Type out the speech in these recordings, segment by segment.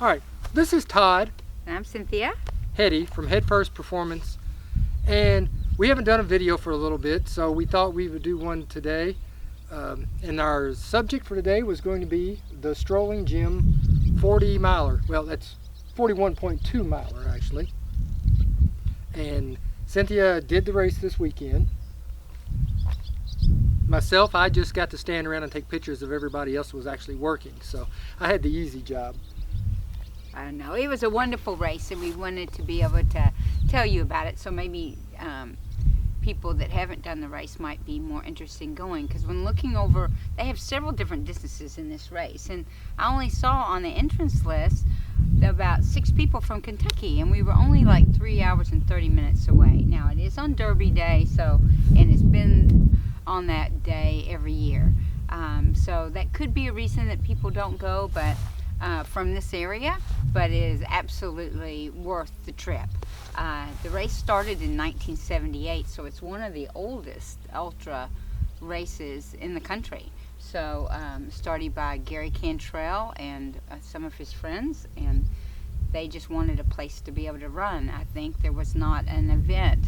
All right, this is Todd And I'm Cynthia. Heady from Head First Performance, and we haven't done a video for a little bit, so we thought we would do one today. And our subject for today was going to be the Strolling Jim 40 miler. Well, that's 41.2 miler actually. And Cynthia did the race this weekend. Myself, I just got to stand around and take pictures of everybody else who was actually working, so I had the easy job. I don't know. It was a wonderful race, and we wanted to be able to tell you about it, so maybe people that haven't done the race might be more interested in going. Because when looking over, they have several different distances in this race, and I only saw on the entrance list about 6 people from Kentucky, and we were only like 3 hours and 30 minutes away. Now it is on Derby Day, and it's been on that day every year, so that could be a reason that people don't go, but from this area, but it is absolutely worth the trip. The race started in 1978, so it's one of the oldest ultra races in the country. So started by Gary Cantrell and some of his friends, and they just wanted a place to be able to run. I think there was not an event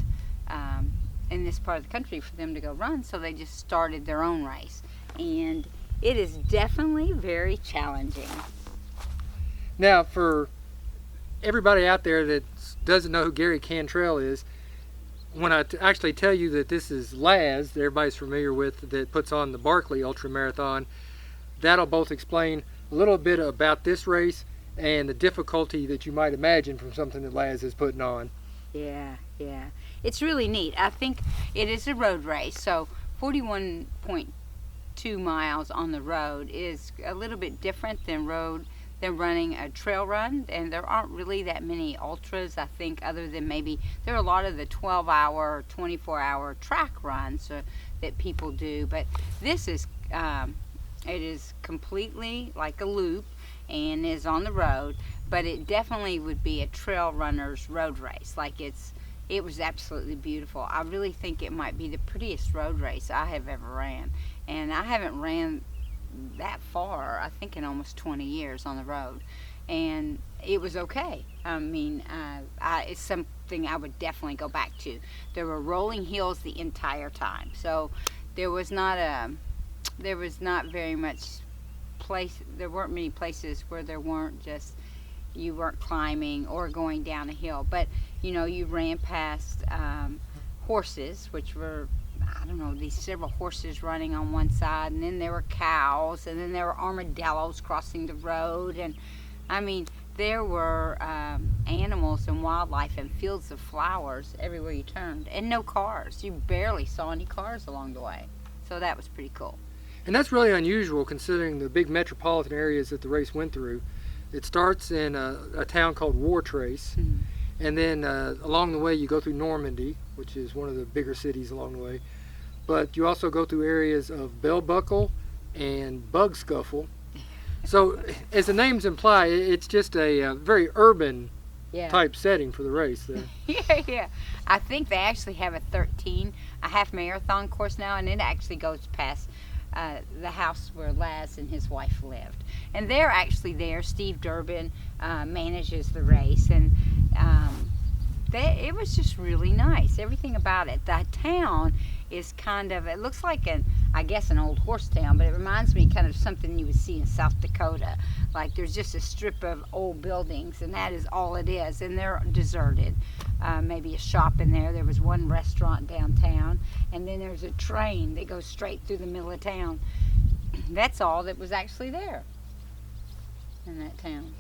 in this part of the country for them to go run, so they just started their own race, and it is definitely very challenging. Now, for everybody out there that doesn't know who Gary Cantrell is, when I actually tell you that this is Laz, that everybody's familiar with, that puts on the Barkley Ultramarathon, that'll both explain a little bit about this race and the difficulty that you might imagine from something that Laz is putting on. Yeah. It's really neat. I think it is a road race, so 41.2 miles on the road is a little bit different than running a trail run, and there aren't really that many ultras, I think, other than maybe there are a lot of the 12-hour, 24-hour track runs that people do, but this is it is completely like a loop and is on the road, but it definitely would be a trail runner's road race. Like it was absolutely beautiful. I really think it might be the prettiest road race I have ever ran, and I haven't ran that far, I think, in almost 20 years on the road, and it was okay. I mean, it's something I would definitely go back to. There were rolling hills the entire time, so there was not very much place. There weren't many places where there weren't just you weren't climbing or going down a hill, but you ran past horses, which were, I don't know, these several horses running on one side, and then there were cows, and then there were armadillos crossing the road, and I mean there were animals and wildlife and fields of flowers everywhere you turned, and no cars. You barely saw any cars along the way, so that was pretty cool. And that's really unusual considering the big metropolitan areas that the race went through. It starts in a town called Wartrace, and then along the way you go through Normandy, which is one of the bigger cities along the way. But you also go through areas of Bell Buckle and Bug Scuffle. So, as the names imply, it's just a very urban type setting for the race there. Yeah. I think they actually have a half marathon course now, and it actually goes past the house where Laz and his wife lived. And they're actually there. Steve Durbin manages the race, and it was just really nice. Everything about it. The town is kind of, it looks like an old horse town, but it reminds me kind of something you would see in South Dakota. Like there's just a strip of old buildings, and that is all it is, and they're deserted. Maybe a shop in there. There was one restaurant downtown, and then there's a train that goes straight through the middle of town. That's all that was actually there in that town.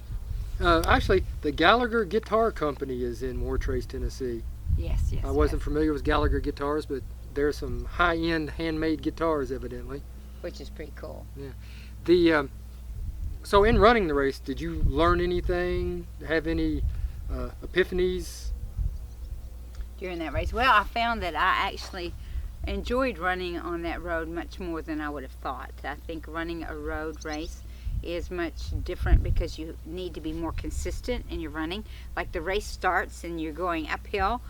Actually, the Gallagher Guitar Company is in Wartrace, Tennessee. Yes. I wasn't familiar with Gallagher guitars, but there's some high-end handmade guitars, evidently. Which is pretty cool. Yeah. So in running the race, did you learn anything? Have any epiphanies? During that race? Well, I found that I actually enjoyed running on that road much more than I would have thought. I think running a road race is much different because you need to be more consistent in your running. Like the race starts and you're going uphill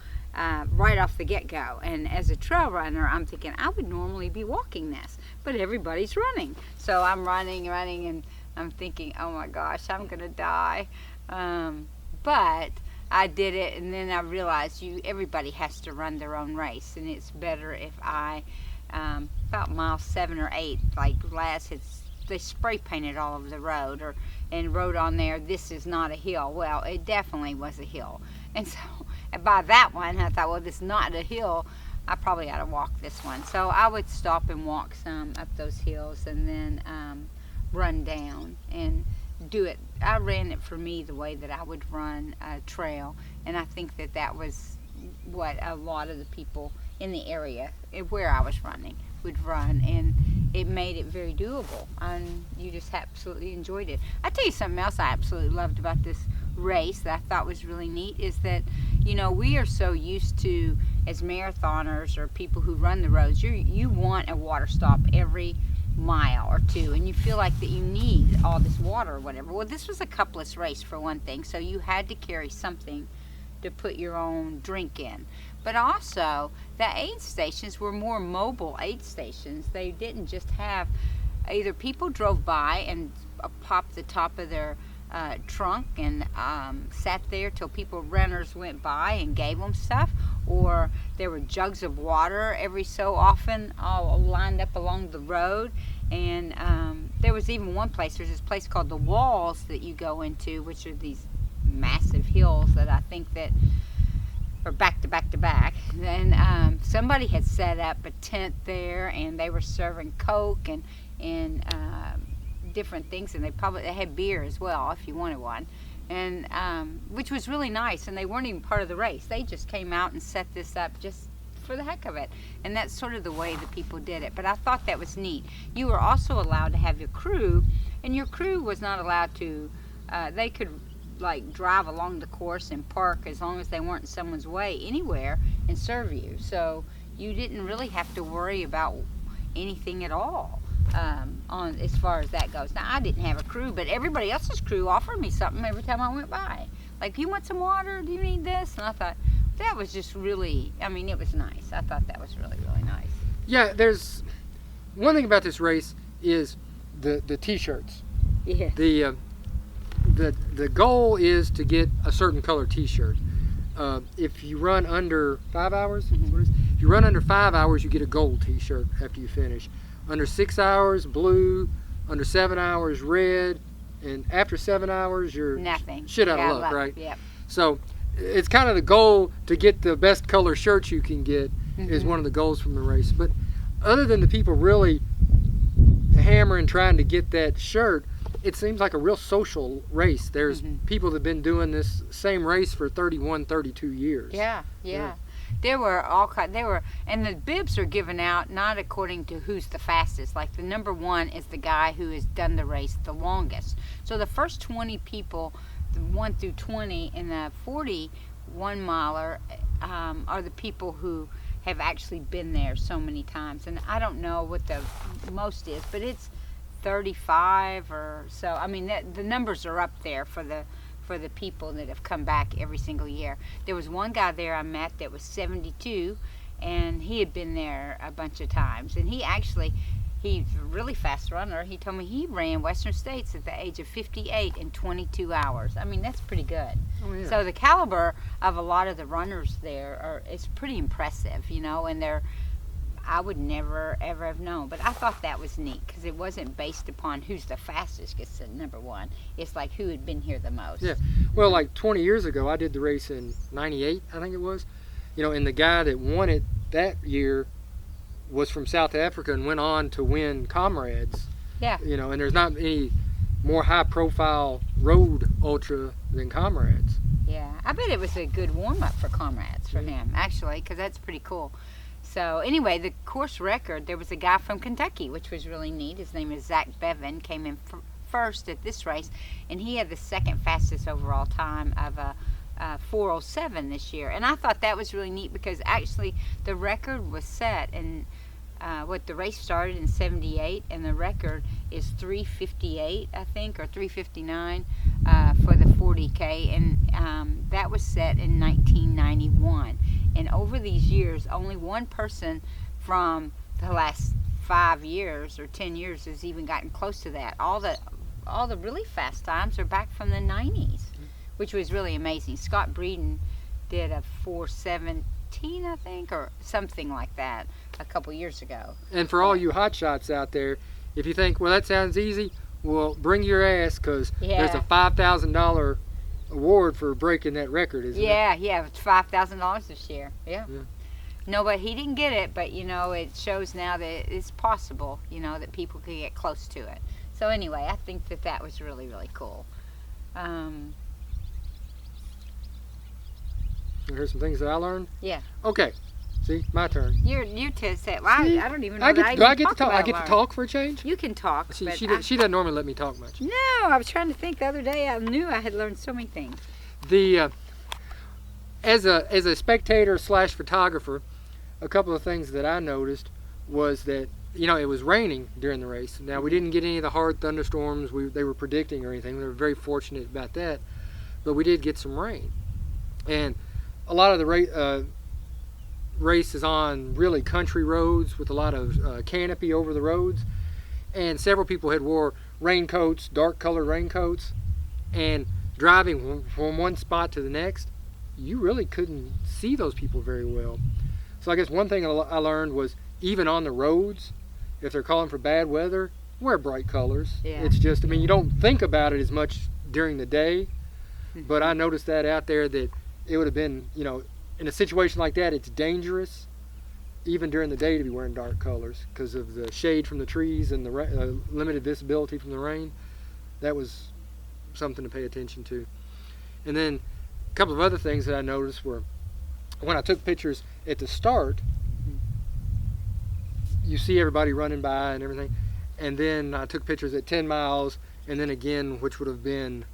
right off the get-go, and as a trail runner I'm thinking I would normally be walking this, but everybody's running, so I'm running, and I'm thinking, oh my gosh, I'm gonna die. But I did it, and then I realized everybody has to run their own race, and it's better if I, about mile 7 or 8, like last, they spray painted all over the road, and wrote on there, "This is not a hill." Well, it definitely was a hill, and so by that one, I thought, well, this is not a hill. I probably ought to walk this one. So I would stop and walk some up those hills, and then run down and do it. I ran it for me the way that I would run a trail, and I think that was what a lot of the people in the area where I was running would run, and it made it very doable, and you just absolutely enjoyed it. I tell you something else I absolutely loved about this race that I thought was really neat is that, we are so used to, as marathoners or people who run the roads, you want a water stop every mile or two, and you feel like that you need all this water or whatever. Well, this was a cupless race for one thing, so you had to carry something to put your own drink in. But also, the aid stations were more mobile aid stations. They didn't just have, either people drove by and popped the top of their trunk and sat there till runners went by and gave them stuff, or there were jugs of water every so often all lined up along the road. And there was even there's this place called the Walls that you go into, which are these massive hills that I think that are back to back to back. And somebody had set up a tent there, and they were serving Coke and different things, and they had beer as well if you wanted one, and which was really nice. And they weren't even part of the race. They just came out and set this up just for the heck of it, and that's sort of the way the people did it. But I thought that was neat. You were also allowed to have your crew, and your crew was not allowed to, they could like drive along the course and park as long as they weren't in someone's way anywhere and serve you. So you didn't really have to worry about anything at all on as far as that goes. Now, I didn't have a crew, but everybody else's crew offered me something every time I went by. Like, you want some water? Do you need this? And I thought, that was just really, it was nice. I thought that was really, really nice. Yeah, there's one thing about this race is the t-shirts. Yeah. The goal is to get a certain color t-shirt. If you run under 5 hours, if you run under 5 hours, you get a gold t-shirt after you finish. Under 6 hours, blue. Under 7 hours, red. And after 7 hours, you're nothing. Shit out of luck, right? Yep. So it's kind of the goal to get the best color shirts you can get is one of the goals from the race. But other than the people really hammering trying to get that shirt, it seems like a real social race. There's people that have been doing this same race for 31, 32 years. Yeah. There were and the bibs are given out not according to who's the fastest. Like, the number one is the guy who has done the race the longest. So the first 20 people, the 1 through 20 in the 41 miler, are the people who have actually been there so many times. And I don't know what the most is, but it's 35 or so. The numbers are up there for the people that have come back every single year. There was one guy there I met that was 72, and he had been there a bunch of times. And he's a really fast runner. He told me he ran Western States at the age of 58 in 22 hours. That's pretty good. Oh, yeah. So the caliber of a lot of the runners there is pretty impressive, and I would never, ever have known. But I thought that was neat, because it wasn't based upon who's the fastest gets to number one. It's like who had been here the most. Yeah. Well, like 20 years ago, I did the race in 98, I think it was. And the guy that won it that year was from South Africa and went on to win Comrades. Yeah. And there's not any more high-profile road ultra than Comrades. Yeah. I bet it was a good warm-up for Comrades for him, actually, because that's pretty cool. So anyway, the course record, there was a guy from Kentucky, which was really neat. His name is Zach Bevan, came in first at this race, and he had the second fastest overall time of a 4:07 this year. And I thought that was really neat, because actually the record was set, and the race started in 78, and the record is 3:58, I think, or 3:59 for the 40K, and that was set in 1991. And over these years, only one person from the last 5 years or 10 years has even gotten close to that. All the all the really fast times are back from the 90s, which was really amazing. Scott Breeden did a 4:17, I think, or something like that a couple years ago. And for all you hot shots out there, if you think, well, that sounds easy, well, bring your ass, because there's a $5,000 award for breaking that record, isn't it? Yeah, it's $5,000 this year. Yeah. Yeah. No, but he didn't get it, but it shows now that it's possible, that people could get close to it. So anyway, I think that was really, really cool. Here's some things that I learned. Yeah. Okay. See, my turn. You said, well, I don't even know do I get to talk? I get to learn. talk for a change? You can talk. See, but she doesn't normally let me talk much. No, I was trying to think the other day. I knew I had learned so many things. As a spectator / photographer, a couple of things that I noticed was that it was raining during the race. Now, we didn't get any of the hard thunderstorms they were predicting or anything. We were very fortunate about that, but we did get some rain, and a lot of the race is on really country roads with a lot of canopy over the roads, and several people had wore raincoats, dark colored raincoats, and driving from one spot to the next, you really couldn't see those people very well. So I guess one thing I learned was, even on the roads, if they're calling for bad weather, wear bright colors. Yeah. It's just, you don't think about it as much during the day, but I noticed that out there, that it would have been, in a situation like that, it's dangerous even during the day to be wearing dark colors because of the shade from the trees and the limited visibility from the rain. That was something to pay attention to. And then a couple of other things that I noticed were, when I took pictures at the start, you see everybody running by and everything, and then I took pictures at 10 miles, and then again, which would have been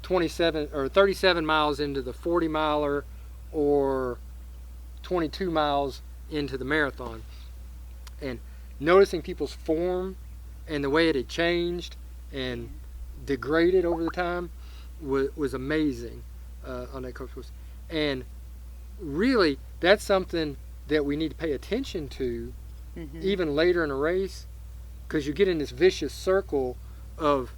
27 or 37 miles into the 40 miler, or 22 miles into the marathon, and noticing people's form and the way it had changed and degraded over the time was amazing on that course. And really, that's something that we need to pay attention to even later in a race, because you get in this vicious circle of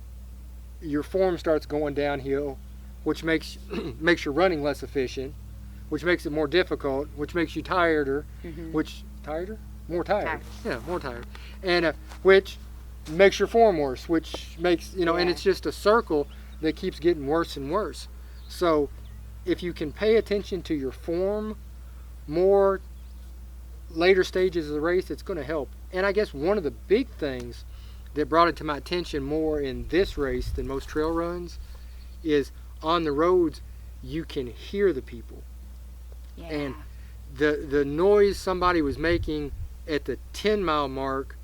your form starts going downhill, which makes your running less efficient, which makes it more difficult, which makes you tireder, more tired. Yeah, more tired, and which makes your form worse, which makes and it's just a circle that keeps getting worse and worse. So if you can pay attention to your form more later stages of the race, it's going to help. And I guess one of the big things that brought it to my attention more in this race than most trail runs is, on the roads you can hear the people. Yeah. And the noise somebody was making at the 10-mile mark,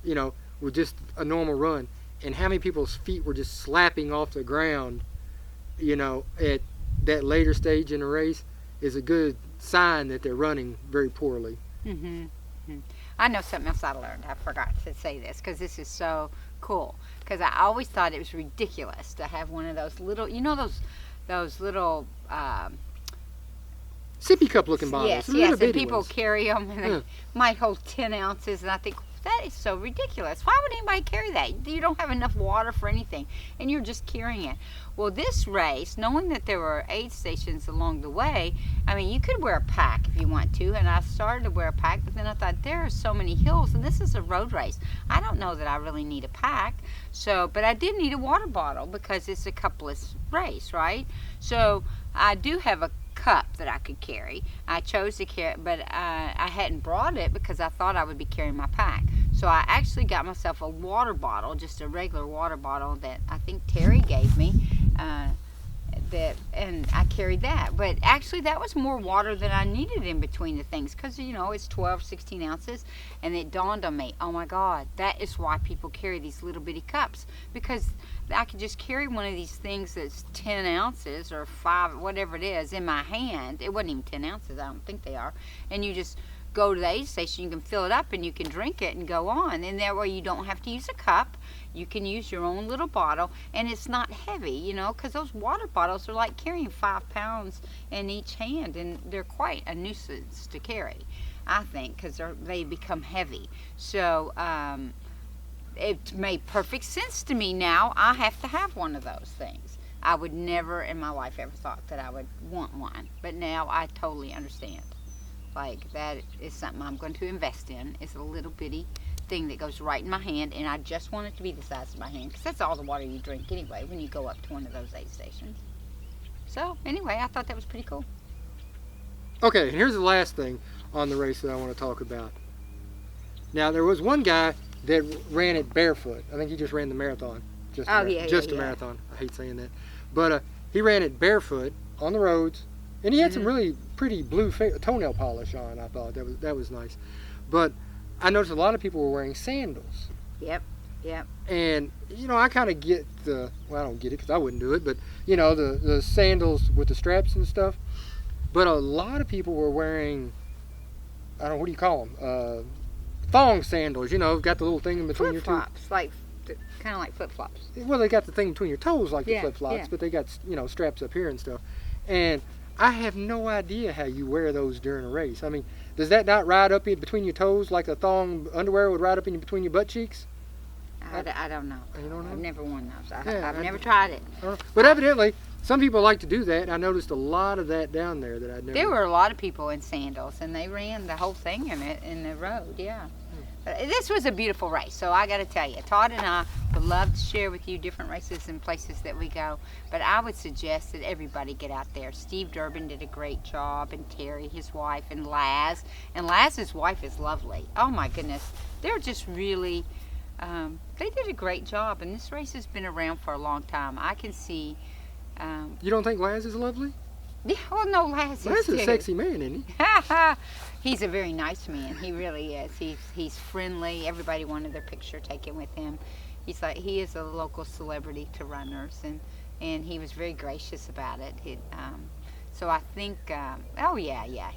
with just a normal run, and how many people's feet were just slapping off the ground, at that later stage in the race, is a good sign that they're running very poorly. I know something else I learned. I forgot to say this because this is so cool. Because I always thought it was ridiculous to have one of those little, those little sippy cup looking bottles. Yes, and people carry them, and they might hold 10 ounces, and I think, that is so ridiculous. Why would anybody carry that? You don't have enough water for anything, and you're just carrying it. Well, this race, knowing that there were aid stations along the way, you could wear a pack if you want to, and I started to wear a pack, but then I thought, there are so many hills, and this is a road race. I don't know that I really need a pack, but I did need a water bottle because it's a cupless race, right? So I do have a cup that I could carry. I chose to carry it, but I hadn't brought it because I thought I would be carrying my pack. So I actually got myself a water bottle, just a regular water bottle that I think Terry gave me, and I carried that. But actually that was more water than I needed in between the things, because it's 12, 16 ounces, and it dawned on me, oh my God, that is why people carry these little bitty cups, because I could just carry one of these things that's 10 ounces or 5, whatever it is, in my hand. It wasn't even 10 ounces, I don't think they are. And you just go to the aid station, you can fill it up and you can drink it and go on. And that way you don't have to use a cup. You can use your own little bottle, and it's not heavy, because those water bottles are like carrying 5 pounds in each hand, and they're quite a nuisance to carry, I think, because they become heavy. So it made perfect sense to me now. I have to have one of those things. I would never in my life ever thought that I would want one, but now I totally understand. Like, that is something I'm going to invest in. It's a little bitty thing that goes right in my hand, and I just want it to be the size of my hand, because that's all the water you drink anyway when you go up to one of those aid stations. So anyway, I thought that was pretty cool. Okay, and here's the last thing on the race that I want to talk about. Now, there was one guy that ran it barefoot. I think he just ran the marathon. Just a marathon. I hate saying that. But he ran it barefoot on the roads, and he had some really pretty blue toenail polish on. I thought that was nice. But I noticed a lot of people were wearing sandals. Yep. And, I kind of get I don't get it because I wouldn't do it, but, the sandals with the straps and stuff. But a lot of people were wearing, I don't know, what do you call them? Thong sandals, got the little thing in between flip-flops, kind of like flip-flops. Well, they got the thing between your toes like the flip-flops, yeah. but they got, straps up here and stuff. And I have no idea how you wear those during a race. I mean, does that not ride up in between your toes like a thong underwear would ride up in between your butt cheeks? I don't know. You don't know? I've never worn those. I've never tried it. But evidently, some people like to do that. I noticed a lot of that down there that I'd never. There were a lot of people in sandals, and they ran the whole thing in the road. Yeah. But this was a beautiful race, so I got to tell you, Todd and I would love to share with you different races and places that we go. But I would suggest that everybody get out there. Steve Durbin did a great job, and Terry, his wife, and Laz. And Laz's wife is lovely. Oh my goodness, they're just really. They did a great job, and this race has been around for a long time. I can see. You don't think Laz is lovely? Yeah, well, no, Laz is a sexy man, isn't he? He's a very nice man. He really is. He's friendly. Everybody wanted their picture taken with him. He is a local celebrity to runners, and he was very gracious about it. So I think,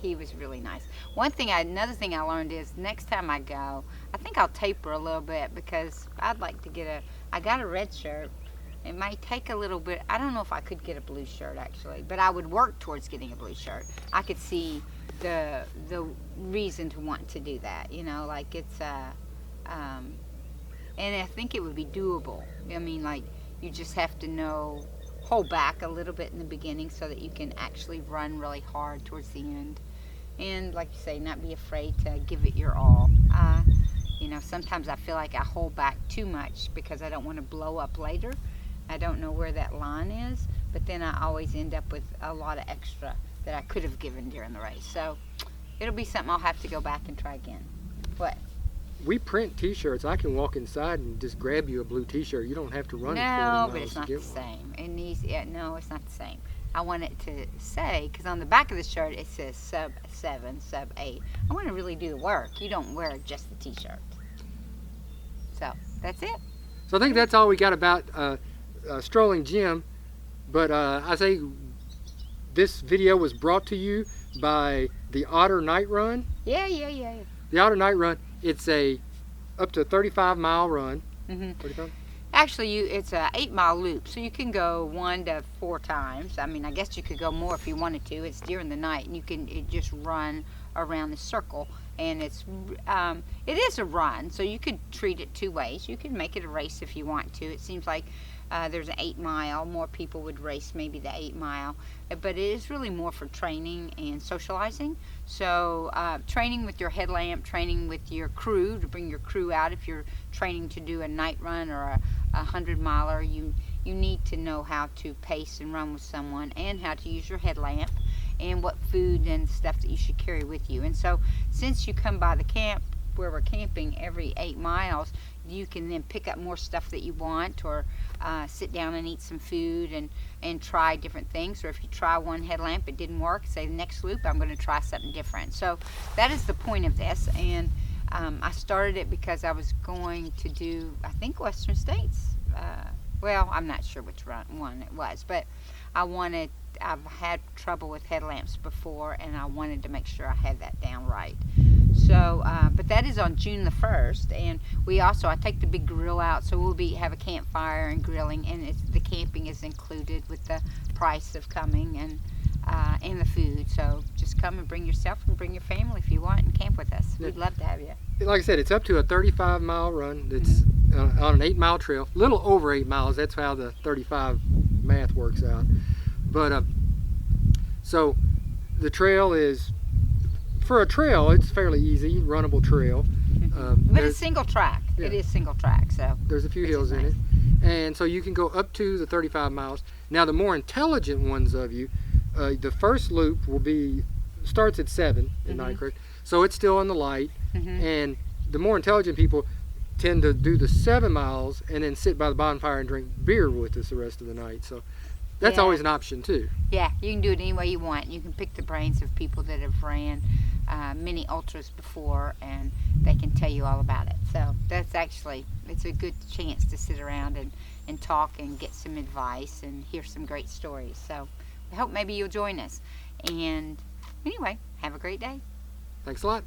he was really nice. Another thing I learned is next time I go, I think I'll taper a little bit because I'd like to I got a red shirt. It might take a little bit. I don't know if I could get a blue shirt actually, but I would work towards getting a blue shirt. I could see the reason to want to do that. Like it's and I think it would be doable. I mean, like you just have to hold back a little bit in the beginning so that you can actually run really hard towards the end. And like you say, not be afraid to give it your all. Sometimes I feel like I hold back too much because I don't want to blow up later. I don't know where that line is, but then I always end up with a lot of extra that I could have given during the race. So it'll be something I'll have to go back and try again. What? We print T-shirts. I can walk inside and just grab you a blue T-shirt. You don't have to run 40 miles but it's to not get the one. same. No, it's not the same. I want it to say, because on the back of the shirt it says sub 7, sub 8. I want to really do the work. You don't wear just the T-shirt. So that's it. So I think that's all we got about Strolling Jim. But I say this video was brought to you by the Otter Night Run. Yeah. The Otter Night Run. It's a up to 35-mile run. 35? Actually, it's a 8-mile loop, so you can go 1 to 4 times. I mean, I guess you could go more if you wanted to. It's during the night, and you can just run around the circle. And it is a run, so you could treat it 2 ways. You could make it a race if you want to. It seems like there's an 8-mile. More people would race maybe the 8-mile, but it is really more for training and socializing. So training with your headlamp, training with your crew to bring your crew out. If you're training to do a night run or a 100-miler, you need to know how to pace and run with someone and how to use your headlamp and what food and stuff that you should carry with you. And so since you come by the camp where we're camping every 8 miles, you can then pick up more stuff that you want, or sit down and eat some food and try different things. Or if you try one headlamp, it didn't work, say the next loop I'm going to try something different. So that is the point of this. And I started it because I was going to do, I think, Western States. Well, I'm not sure which one it was, but I've had trouble with headlamps before, and I wanted to make sure I had that down right. So, but that is on June the 1st, and I take the big grill out, so we'll have a campfire and grilling, and the camping is included with the price of coming and the food. So just come and bring yourself and bring your family if you want and camp with us. We'd love to have you. Like I said, it's up to a 35-mile run. on an 8-mile trail, little over 8 miles. That's how the 35 math works out. But so the trail is, for a trail, it's fairly easy, runnable trail. But it's single track. Yeah. It is single track, so There's a few which hills is in nice. it, and so you can go up to the 35 miles. Now, the more intelligent ones of you, the first loop starts at 7 at Night Creek, so it's still in the light. And the more intelligent people tend to do the 7 miles and then sit by the bonfire and drink beer with us the rest of the night. So that's Yeah. always an option too. Yeah, you can do it any way you want. You can pick the brains of people that have ran many ultras before, and they can tell you all about it. So that's actually, it's a good chance to sit around and talk and get some advice and hear some great stories. So I hope maybe you'll join us. And anyway, have a great day. Thanks a lot.